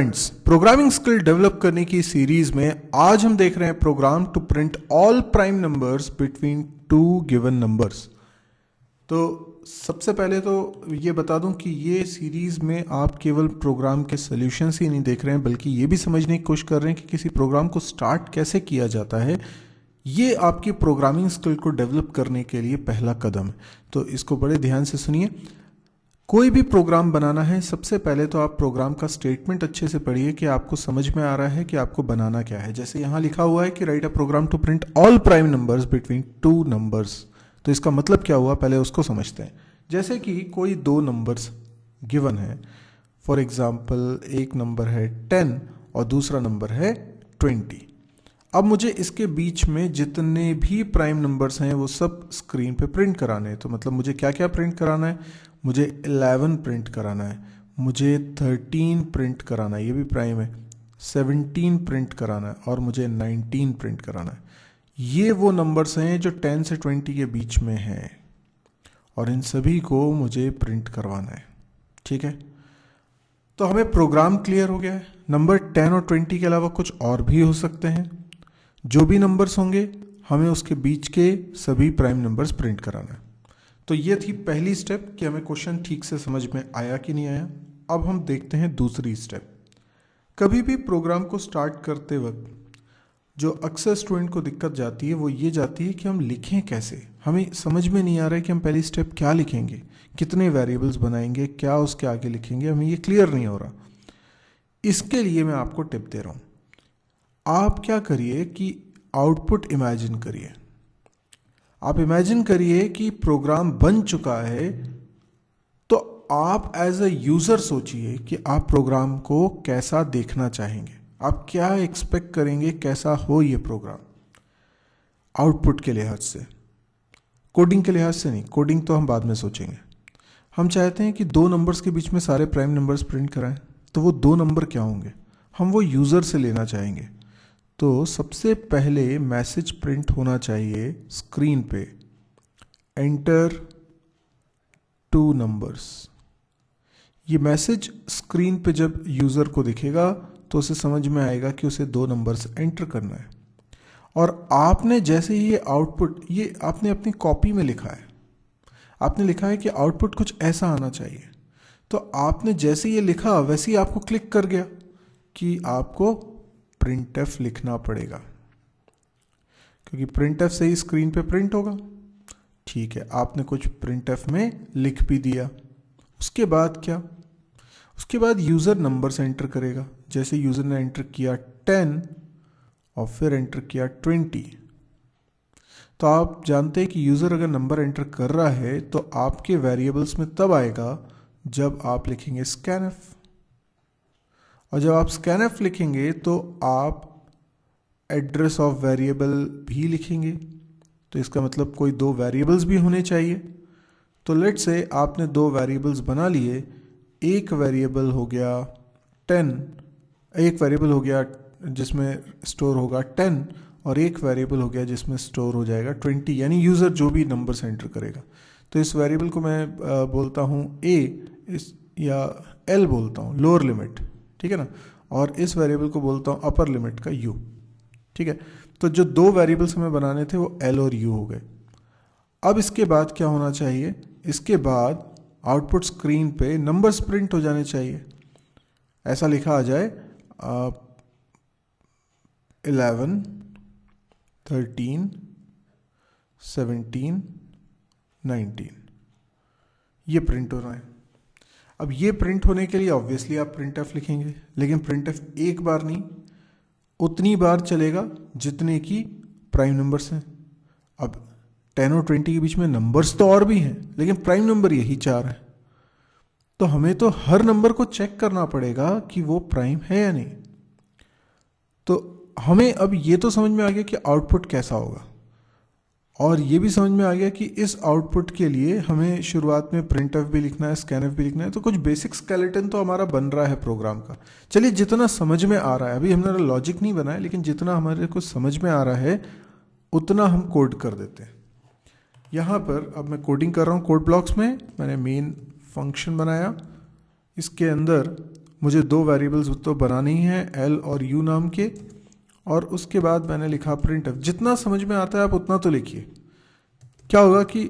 Friends, programming skill develop करने की series में आज हम देख रहे हैं program to print all prime numbers between two given numbers. तो सबसे पहले तो ये बता दूं कि ये सीरीज में आप केवल प्रोग्राम के सॉल्यूशंस ही नहीं देख रहे हैं, बल्कि ये भी समझने की कोशिश कर रहे हैं कि किसी प्रोग्राम को स्टार्ट कैसे किया जाता है। ये आपकी प्रोग्रामिंग स्किल को डेवलप करने के लिए पहला कदम है। तो इसको बड़े ध्यान से सुनिए। कोई भी प्रोग्राम बनाना है, सबसे पहले तो आप प्रोग्राम का स्टेटमेंट अच्छे से पढ़िए कि आपको समझ में आ रहा है कि आपको बनाना क्या है। जैसे यहाँ लिखा हुआ है कि write a program to print all prime numbers between two numbers. तो इसका मतलब क्या हुआ, पहले उसको समझते हैं। जैसे कि कोई दो नंबर्स गिवन है, फॉर एग्जाम्पल एक नंबर है 10 और दूसरा नंबर है 20। अब मुझे इसके बीच में जितने भी प्राइम नंबर्स हैं वो सब स्क्रीन पे प्रिंट कराने हैं। तो मतलब मुझे क्या क्या प्रिंट कराना है, मुझे 11 प्रिंट कराना है, मुझे 13 प्रिंट कराना है, ये भी प्राइम है, 17 प्रिंट कराना है और मुझे 19 प्रिंट कराना है। ये वो नंबर्स हैं जो 10 से 20 के बीच में हैं और इन सभी को मुझे प्रिंट करवाना है। ठीक है, तो हमें प्रोग्राम क्लियर हो गया है। नंबर 10 और 20 के अलावा कुछ और भी हो सकते हैं। जो भी नंबर्स होंगे हमें उसके बीच के सभी प्राइम नंबर्स प्रिंट कराना है। तो ये थी पहली स्टेप कि हमें क्वेश्चन ठीक से समझ में आया कि नहीं आया। अब हम देखते हैं दूसरी स्टेप। कभी भी प्रोग्राम को स्टार्ट करते वक्त जो अक्सर स्टूडेंट को दिक्कत जाती है वो ये जाती है कि हम लिखें कैसे। हमें समझ में नहीं आ रहा है कि हम पहली स्टेप क्या लिखेंगे, कितने वेरिएबल्स बनाएंगे, क्या उसके आगे लिखेंगे, हमें ये क्लियर नहीं हो रहा। इसके लिए मैं आपको टिप दे रहा हूँ। आप क्या करिए कि आउटपुट इमेजिन करिए। आप इमेजिन करिए कि प्रोग्राम बन चुका है, तो आप एज अ यूजर सोचिए कि आप प्रोग्राम को कैसा देखना चाहेंगे, आप क्या एक्सपेक्ट करेंगे, कैसा हो ये प्रोग्राम आउटपुट के लिहाज से, कोडिंग के लिहाज से नहीं। कोडिंग तो हम बाद में सोचेंगे। हम चाहते हैं कि दो नंबर्स के बीच में सारे प्राइम नंबर्स प्रिंट कराएं, तो वो दो नंबर क्या होंगे, हम वो यूजर से लेना चाहेंगे। तो सबसे पहले मैसेज प्रिंट होना चाहिए स्क्रीन पे, एंटर टू नंबर्स। ये मैसेज स्क्रीन पे जब यूज़र को दिखेगा तो उसे समझ में आएगा कि उसे दो नंबर्स एंटर करना है। और आपने जैसे ही ये आउटपुट, ये आपने अपनी कॉपी में लिखा है, आपने लिखा है कि आउटपुट कुछ ऐसा आना चाहिए। तो आपने जैसे ये लिखा वैसे ही आपको क्लिक कर गया कि आपको printf लिखना पड़ेगा, क्योंकि printf से ही स्क्रीन पे प्रिंट होगा। ठीक है, आपने कुछ printf में लिख भी दिया। उसके बाद क्या, उसके बाद यूज़र नंबर्स एंटर करेगा। जैसे यूज़र ने एंटर किया 10 और फिर एंटर किया 20, तो आप जानते हैं कि यूज़र अगर नंबर एंटर कर रहा है तो आपके वेरिएबल्स में तब आएगा जब आप लिखेंगे scanf। और जब आप scanf लिखेंगे तो आप एड्रेस ऑफ वेरिएबल भी लिखेंगे। तो इसका मतलब कोई दो वेरिएबल्स भी होने चाहिए। तो लेट्स से आपने दो वेरिएबल्स बना लिए। एक वेरिएबल हो गया 10, एक वेरिएबल हो गया जिसमें स्टोर होगा 10 और एक वेरिएबल हो गया जिसमें स्टोर हो जाएगा 20, यानी यूज़र जो भी नंबर्स एंटर करेगा। तो इस वेरिएबल को मैं बोलता हूँ a, इस या l बोलता हूँ, लोअर लिमिट, ठीक है ना, और इस वेरिएबल को बोलता हूँ अपर लिमिट का u। ठीक है, तो जो दो वेरिएबल्स हमें बनाने थे वो l और u हो गए। अब इसके बाद क्या होना चाहिए, इसके बाद आउटपुट स्क्रीन पे नंबर्स प्रिंट हो जाने चाहिए। ऐसा लिखा आ जाए 11, 13, 17, 19, ये प्रिंट हो रहा है। अब ये प्रिंट होने के लिए ऑब्वियसली आप printf लिखेंगे, लेकिन printf एक बार नहीं, उतनी बार चलेगा जितने की प्राइम नंबर्स हैं। अब 10 और 20 के बीच में नंबर्स तो और भी हैं, लेकिन प्राइम नंबर यही 4 है। तो हमें तो हर नंबर को चेक करना पड़ेगा कि वो प्राइम है या नहीं। तो हमें अब ये तो समझ में आ गया कि आउटपुट कैसा होगा, और ये भी समझ में आ गया कि इस आउटपुट के लिए हमें शुरुआत में printf भी लिखना है, scanf भी लिखना है। तो कुछ बेसिक स्केलेटन तो हमारा बन रहा है प्रोग्राम का। चलिए, जितना समझ में आ रहा है, अभी हमने लॉजिक नहीं बनाया, लेकिन जितना हमारे को समझ में आ रहा है उतना हम कोड कर देते हैं। यहाँ पर अब मैं कोडिंग कर रहा हूँ। कोड ब्लॉक्स में मैंने मेन फंक्शन बनाया, इसके अंदर मुझे दो वेरिएबल्स तो बनाने ही हैं, एल और यू नाम के, और उसके बाद मैंने लिखा प्रिंट एफ। जितना समझ में आता है आप उतना तो लिखिए। क्या होगा कि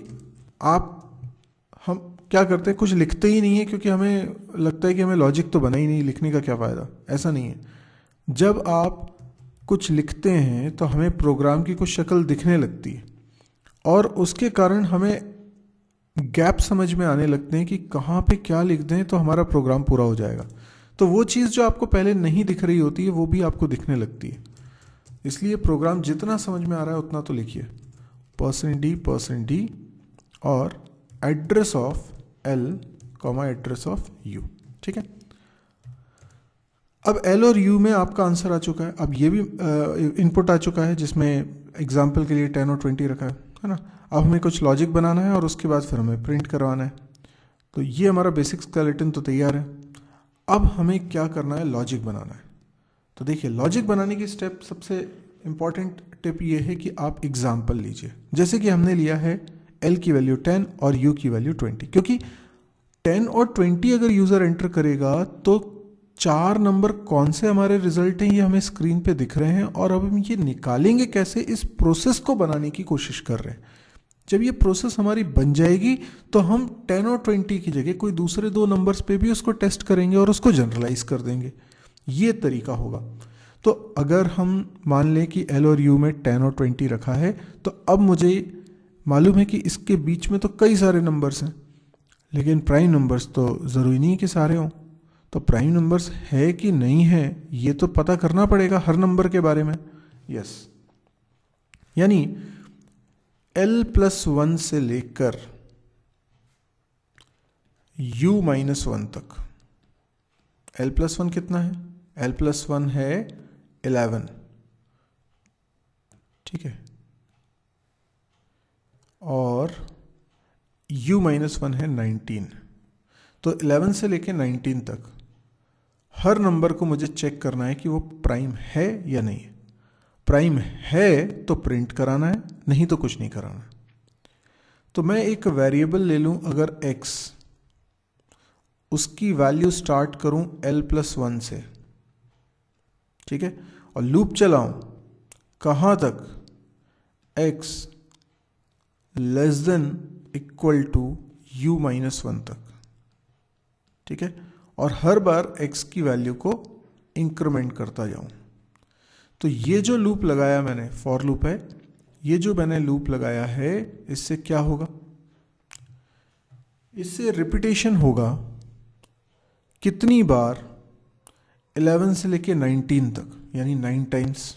हम क्या करते हैं, कुछ लिखते ही नहीं है क्योंकि हमें लगता है कि हमें लॉजिक तो बना ही नहीं, लिखने का क्या फ़ायदा। ऐसा नहीं है, जब आप कुछ लिखते हैं तो हमें प्रोग्राम की कुछ शक्ल दिखने लगती है और उसके कारण हमें गैप समझ में आने लगते हैं कि कहाँ पे क्या लिख दें तो हमारा प्रोग्राम पूरा हो जाएगा। तो वो चीज़ जो आपको पहले नहीं दिख रही होती है वो भी आपको दिखने लगती है। इसलिए प्रोग्राम जितना समझ में आ रहा है उतना तो लिखिए। %d और address of L comma address of you. ठीक है, अब एल और यू में आपका आंसर आ चुका है। अब ये भी इनपुट आ चुका है जिसमें एग्जाम्पल के लिए 10 और 20 रखा है ना। अब हमें कुछ लॉजिक बनाना है और उसके बाद फिर हमें प्रिंट करवाना है। तो ये हमारा बेसिक स्केलेटन तो तैयार है। अब हमें क्या करना है, लॉजिक बनाना है। तो देखिए, लॉजिक बनाने की स्टेप, सबसे इम्पॉर्टेंट टिप ये है कि आप एग्जाम्पल लीजिए। जैसे कि हमने लिया है एल की वैल्यू 10 और यू की वैल्यू 20, क्योंकि 10 और 20 अगर यूज़र एंटर करेगा तो 4 नंबर कौन से हमारे रिजल्ट हैं ये हमें स्क्रीन पे दिख रहे हैं, और अब हम ये निकालेंगे कैसे, इस प्रोसेस को बनाने की कोशिश कर रहे हैं। जब ये प्रोसेस हमारी बन जाएगी तो हम 10 और 20 की जगह कोई दूसरे दो नंबर्स पे भी उसको टेस्ट करेंगे और उसको जनरलाइज कर देंगे। ये तरीका होगा। तो अगर हम मान लें कि एल और यू में 10 और 20 रखा है, तो अब मुझे मालूम है कि इसके बीच में तो कई सारे नंबर्स हैं, लेकिन प्राइम नंबर्स तो ज़रूरी नहीं कि सारे हों। तो प्राइम नंबर्स है कि नहीं है ये तो पता करना पड़ेगा हर नंबर के बारे में। यस, यानी l+1 से लेकर u-1 तक। l+1 कितना है, l+1 है 11। ठीक है, और u-1 है 19। तो 11 से लेकर 19 तक हर नंबर को मुझे चेक करना है कि वो प्राइम है या नहीं। प्राइम है तो प्रिंट कराना है, नहीं तो कुछ नहीं कराना। तो मैं एक वेरिएबल ले लूं, अगर x, उसकी वैल्यू स्टार्ट करूं l+1 से। ठीक है, और लूप चलाऊं कहां तक, x < u-1 तक। ठीक है, और हर बार x की वैल्यू को इंक्रीमेंट करता जाऊं। तो ये जो लूप लगाया मैंने, फॉर लूप है, ये जो मैंने लूप लगाया है, इससे क्या होगा, इससे रिपीटेशन होगा कितनी बार, 11 से लेके 19 तक, यानी 9 टाइम्स।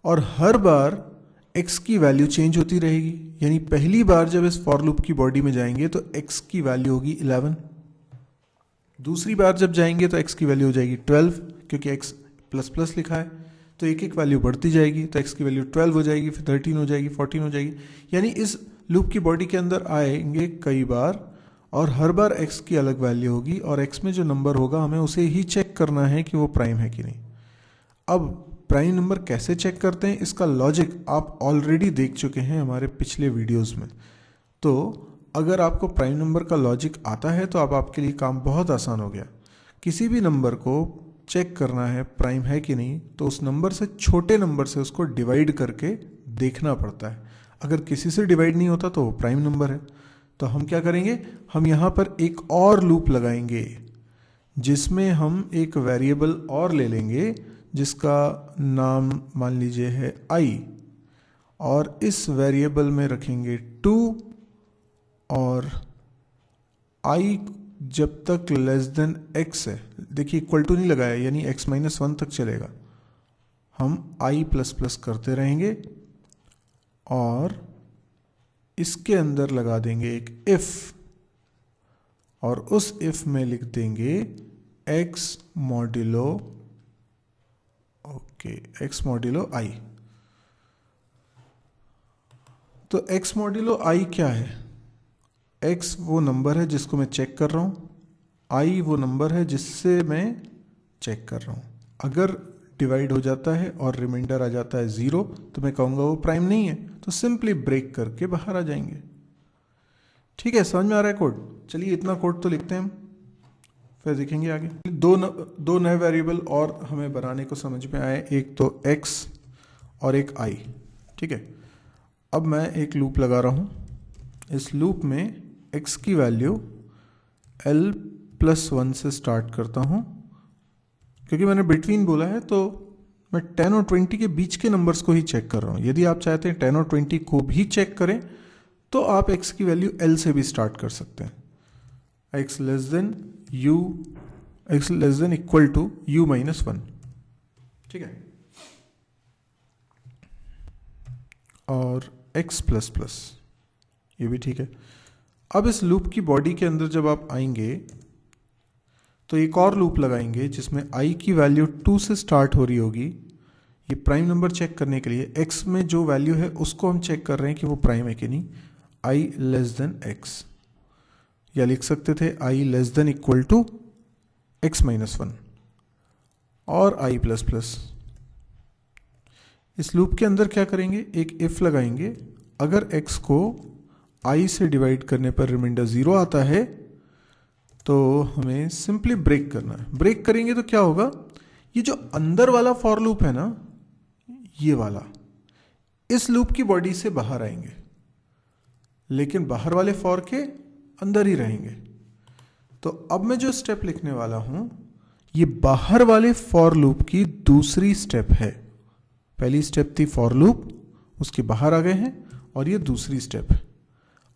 और हर बार x की वैल्यू चेंज होती रहेगी, यानी पहली बार जब इस फॉर लूप की बॉडी में जाएंगे तो x की वैल्यू होगी 11। दूसरी बार जब जाएंगे तो x की वैल्यू हो जाएगी 12, क्योंकि x ++ लिखा है, तो एक एक वैल्यू बढ़ती जाएगी। तो x की वैल्यू 12 हो जाएगी, फिर 13 हो जाएगी, 14 हो जाएगी। यानी इस लूप की बॉडी के अंदर आएंगे कई बार, और हर बार x की अलग वैल्यू होगी, और x में जो नंबर होगा हमें उसे ही चेक करना है कि वो प्राइम है कि नहीं। अब प्राइम नंबर कैसे चेक करते हैं, इसका लॉजिक आप ऑलरेडी देख चुके हैं हमारे पिछले वीडियोस में। तो अगर आपको प्राइम नंबर का लॉजिक आता है तो अब आपके लिए काम बहुत आसान हो गया। किसी भी नंबर को चेक करना है प्राइम है कि नहीं, तो उस नंबर से, छोटे नंबर से उसको डिवाइड करके देखना पड़ता है। अगर किसी से डिवाइड नहीं होता तो वो प्राइम नंबर है। तो हम क्या करेंगे, हम यहाँ पर एक और लूप लगाएंगे जिसमें हम एक वेरिएबल और ले लेंगे जिसका नाम मान लीजिए है i, और इस वेरिएबल में रखेंगे 2, और i जब तक x है, देखिए = नहीं लगाया, यानी x-1 तक चलेगा। हम i++ करते रहेंगे और इसके अंदर लगा देंगे एक if, और उस if में लिख देंगे x मॉड्यूलो i। तो x मॉड्यूलो i क्या है, x वो नंबर है जिसको मैं चेक कर रहा हूँ, i वो नंबर है जिससे मैं चेक कर रहा हूँ। अगर डिवाइड हो जाता है और रिमाइंडर आ जाता है 0, तो मैं कहूँगा वो प्राइम नहीं है, तो सिंपली ब्रेक करके बाहर आ जाएंगे। ठीक है, समझ में आ रहा है कोड। चलिए इतना कोड तो लिखते हैं हम, फिर देखेंगे आगे। दो नए वेरिएबल और हमें बनाने को समझ में आए, एक तो x और एक i। ठीक है, अब मैं एक लूप लगा रहा हूँ। इस लूप में x की वैल्यू l+1 से स्टार्ट करता हूँ, क्योंकि मैंने बिटवीन बोला है तो मैं 10 और 20 के बीच के नंबर्स को ही चेक कर रहा हूँ। यदि आप चाहते हैं 10 और 20 को भी चेक करें तो आप x की वैल्यू l से भी स्टार्ट कर सकते हैं। x less than equal to u-1। ठीक है, और x++, ये भी ठीक है। अब इस लूप की बॉडी के अंदर जब आप आएंगे तो एक और लूप लगाएंगे जिसमें i की वैल्यू 2 से स्टार्ट हो रही होगी। ये प्राइम नंबर चेक करने के लिए x में जो वैल्यू है उसको हम चेक कर रहे हैं कि वो प्राइम है कि नहीं। i लेस देन x, या लिख सकते थे i less than equal to x-1 और i++। इस लूप के अंदर क्या करेंगे, एक इफ लगाएंगे। अगर x को i से डिवाइड करने पर रिमाइंडर 0 आता है तो हमें सिंपली ब्रेक करना है। ब्रेक करेंगे तो क्या होगा, ये जो अंदर वाला फॉर लूप है ना, ये वाला, इस लूप की बॉडी से बाहर आएंगे, लेकिन बाहर वाले फॉर के अंदर ही रहेंगे। तो अब मैं जो स्टेप लिखने वाला हूं ये बाहर वाले फॉर लूप की दूसरी स्टेप है। पहली स्टेप थी फॉर लूप, उसके बाहर आ गए हैं, और ये दूसरी स्टेप है।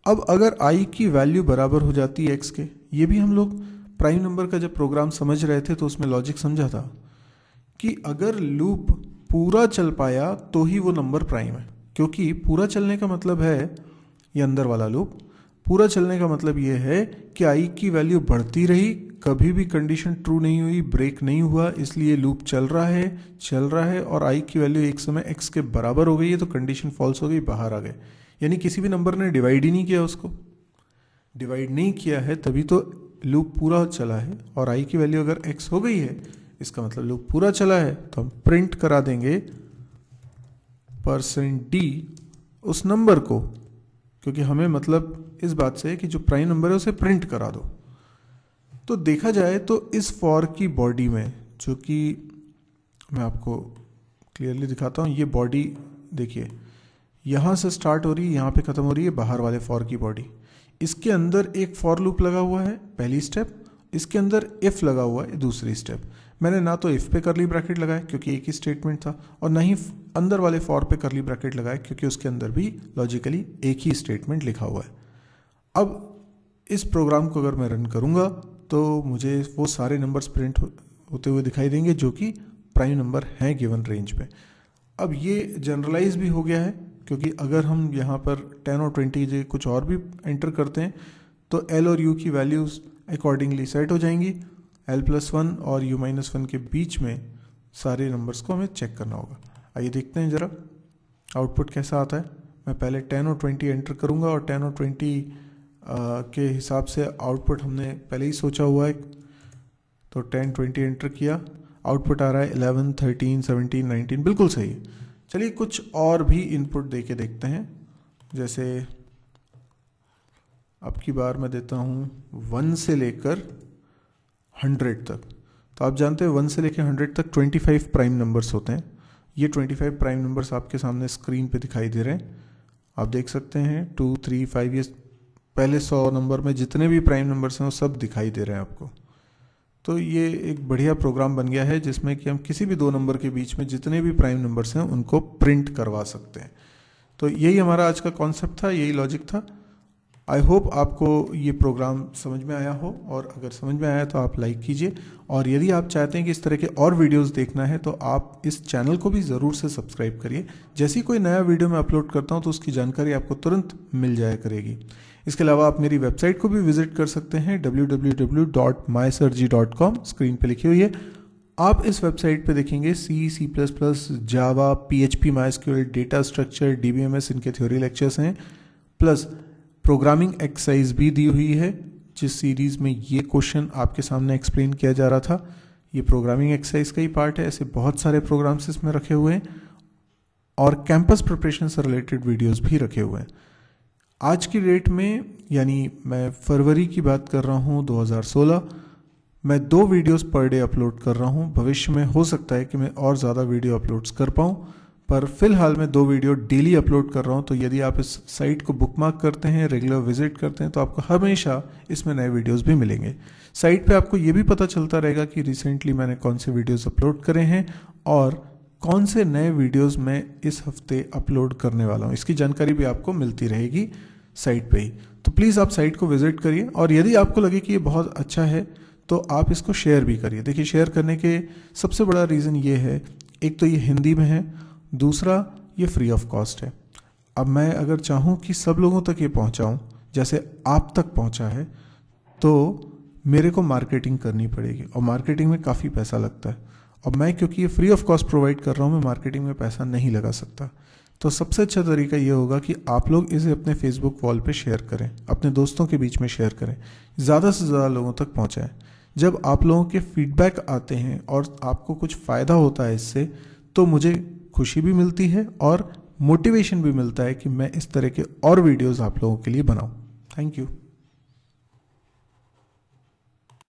अब अगर i की वैल्यू बराबर हो जाती है x के, ये भी हम लोग प्राइम नंबर का जब प्रोग्राम समझ रहे थे तो उसमें लॉजिक समझा था कि अगर लूप पूरा चल पाया तो ही वो नंबर प्राइम है। क्योंकि पूरा चलने का मतलब है, ये अंदर वाला लूप पूरा चलने का मतलब ये है कि i की वैल्यू बढ़ती रही, कभी भी कंडीशन ट्रू नहीं हुई, ब्रेक नहीं हुआ, इसलिए लूप चल रहा है और i की वैल्यू एक समय x के बराबर हो गई है तो कंडीशन फॉल्स हो गई, बाहर आ गए। यानी किसी भी नंबर ने डिवाइड ही नहीं किया, उसको डिवाइड नहीं किया है, तभी तो लूप पूरा चला है। और i की वैल्यू अगर x हो गई है इसका मतलब लूप पूरा चला है, तो हम प्रिंट करा देंगे %d उस नंबर को, क्योंकि हमें मतलब इस बात से है कि जो प्राइम नंबर है उसे प्रिंट करा दो। तो देखा जाए तो इस फॉर की बॉडी में, जो कि मैं आपको क्लियरली दिखाता हूँ, ये बॉडी देखिए यहाँ से स्टार्ट हो रही है, यहाँ पे ख़त्म हो रही है, बाहर वाले फॉर की बॉडी। इसके अंदर एक फॉर लूप लगा हुआ है, पहली स्टेप। इसके अंदर इफ़ लगा हुआ है, दूसरी स्टेप। मैंने ना तो इफ़ पे करली ब्रैकेट लगाया क्योंकि एक ही स्टेटमेंट था, और ना ही अंदर वाले फॉर पे करली ब्रैकेट लगाया क्योंकि उसके अंदर भी लॉजिकली एक ही स्टेटमेंट लिखा हुआ है। अब इस प्रोग्राम को अगर मैं रन करूँगा तो मुझे वो सारे नंबर्स प्रिंट होते हुए दिखाई देंगे जो कि प्राइम नंबर हैं गिवन रेंज पे। अब ये जनरलाइज भी हो गया है, क्योंकि अगर हम यहाँ पर 10 और 20 कुछ और भी एंटर करते हैं तो l और u की वैल्यूज़ अकॉर्डिंगली सेट हो जाएंगी। l+1 और u-1 के बीच में सारे नंबर्स को हमें चेक करना होगा। आइए देखते हैं ज़रा आउटपुट कैसा आता है। मैं पहले 10 और 20 एंटर करूँगा और 10 और 20 के हिसाब से आउटपुट हमने पहले ही सोचा हुआ है। तो 10 20 एंटर किया, आउटपुट आ रहा है 11 13 17 19, बिल्कुल सही है। चलिए कुछ और भी इनपुट दे के देखते हैं। जैसे अब की बार मैं देता हूँ 1 से लेकर 100 तक। तो आप जानते हैं 1 से लेकर 100 तक 25 प्राइम नंबर्स होते हैं। ये 25 प्राइम नंबर्स आपके सामने स्क्रीन पे दिखाई दे रहे हैं, आप देख सकते हैं 2 3 5, ये पहले 100 नंबर में जितने भी प्राइम नंबर्स हैं वो सब दिखाई दे रहे हैं आपको। तो ये एक बढ़िया प्रोग्राम बन गया है जिसमें कि हम किसी भी दो नंबर के बीच में जितने भी प्राइम नंबर्स हैं उनको प्रिंट करवा सकते हैं। तो यही हमारा आज का कॉन्सेप्ट था, यही लॉजिक था। आई होप आपको ये प्रोग्राम समझ में आया हो, और अगर समझ में आया तो आप लाइक कीजिए, और यदि आप चाहते हैं कि इस तरह के और वीडियोस देखना है तो आप इस चैनल को भी ज़रूर से सब्सक्राइब करिए। जैसे ही कोई नया वीडियो मैं अपलोड करता हूँ तो उसकी जानकारी आपको तुरंत मिल जाया करेगी। इसके अलावा आप मेरी वेबसाइट को भी विजिट कर सकते हैं www.mysirji.com, स्क्रीन पे लिखी हुई है। आप इस वेबसाइट पे देखेंगे C++, जावा, PHP, MySQL, data structure, DBMS, इनके थ्योरी लेक्चर्स हैं, प्लस प्रोग्रामिंग एक्सरसाइज भी दी हुई है जिस सीरीज़ में ये क्वेश्चन आपके सामने एक्सप्लेन किया जा रहा था। ये प्रोग्रामिंग एक्सरसाइज का ही पार्ट है, ऐसे बहुत सारे प्रोग्राम्स इसमें रखे हुए हैं, और कैंपस प्रिपरेशन से रिलेटेड वीडियोस भी रखे हुए हैं। आज की डेट में, यानी मैं फरवरी की बात कर रहा हूँ 2016, मैं 2 वीडियोस पर डे अपलोड कर रहा हूँ। भविष्य में हो सकता है कि मैं और ज़्यादा वीडियो अपलोड्स कर पाऊँ, पर फिलहाल मैं 2 वीडियो डेली अपलोड कर रहा हूँ। तो यदि आप इस साइट को बुकमार्क करते हैं, रेगुलर विजिट करते हैं, तो आपको हमेशा इसमें नए वीडियोस भी मिलेंगे। साइट पे आपको ये भी पता चलता रहेगा कि रिसेंटली मैंने कौन से वीडियोस अपलोड करे हैं और कौन से नए वीडियोस मैं इस हफ्ते अपलोड करने वाला हूँ। इसकी जानकारी भी आपको मिलती रहेगी साइट पे ही। तो प्लीज़ आप साइट को विजिट करिए, और यदि आपको लगे कि ये बहुत अच्छा है तो आप इसको शेयर भी करिए। देखिए, शेयर करने के सबसे बड़ा रीज़न ये है, एक तो ये हिंदी में है, दूसरा ये फ्री ऑफ कॉस्ट है। अब मैं अगर चाहूँ कि सब लोगों तक ये पहुँचाऊँ जैसे आप तक पहुँचा है, तो मेरे को मार्केटिंग करनी पड़ेगी, और मार्केटिंग में काफ़ी पैसा लगता है। और मैं क्योंकि ये फ्री ऑफ कॉस्ट प्रोवाइड कर रहा हूँ, मैं मार्केटिंग में पैसा नहीं लगा सकता। तो सबसे अच्छा तरीका ये होगा कि आप लोग इसे अपने फेसबुक वॉल पे शेयर करें, अपने दोस्तों के बीच में शेयर करें, ज़्यादा से ज़्यादा लोगों तक पहुँचाएं। जब आप लोगों के फीडबैक आते हैं और आपको कुछ फ़ायदा होता है इससे, तो मुझे खुशी भी मिलती है और मोटिवेशन भी मिलता है कि मैं इस तरह के और वीडियोज़ आप लोगों के लिए बनाऊँ। Thank you.